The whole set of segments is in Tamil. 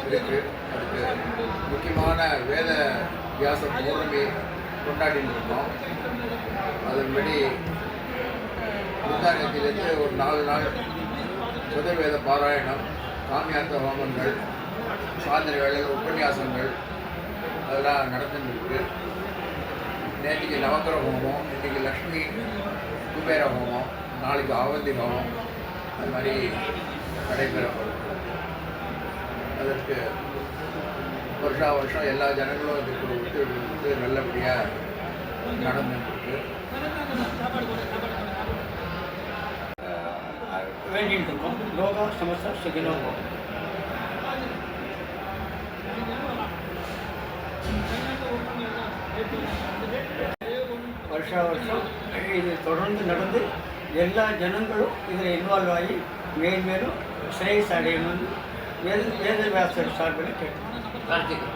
இருக்குது. அதுக்கு முக்கியமான வேத வியாச பௌர்ணமி கொண்டாடிட்டு இருக்கோம். அதன்படி முந்தானத்திலிருந்து ஒரு 4 நாள் சுதவேத பாராயணம், காமியார்த்த ஹோமங்கள், சாயந்தர வேளையில் உபன்யாசங்கள் அதெல்லாம் நடந்துருக்கு. நேற்றுக்கு நவக்கிர ஹோமம், இன்றைக்கி லக்ஷ்மி குபேர ஹோமம், நாளைக்கு ஆவந்தி ஹோமம் அது மாதிரி நடைபெறப்படும். அதற்கு வருஷம் எல்லா ஜனங்களும் அதுக்கு ஒத்துழைப்பு நல்லபடியாக நடந்துருக்கு. வேண்டிட்டு இருக்கோம். லோகா சமஸ்த சுகினோ. வருஷம் இது தொடர்ந்து நடந்து எல்லா ஜனங்களும் இதில் இன்வால்வ் ஆகி மேலும் ஸ்ரேயஸ் அடையணும்னு வேதவியாசர் சார்பில் கேட்டு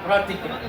பிரார்த்திக்கிறோம்.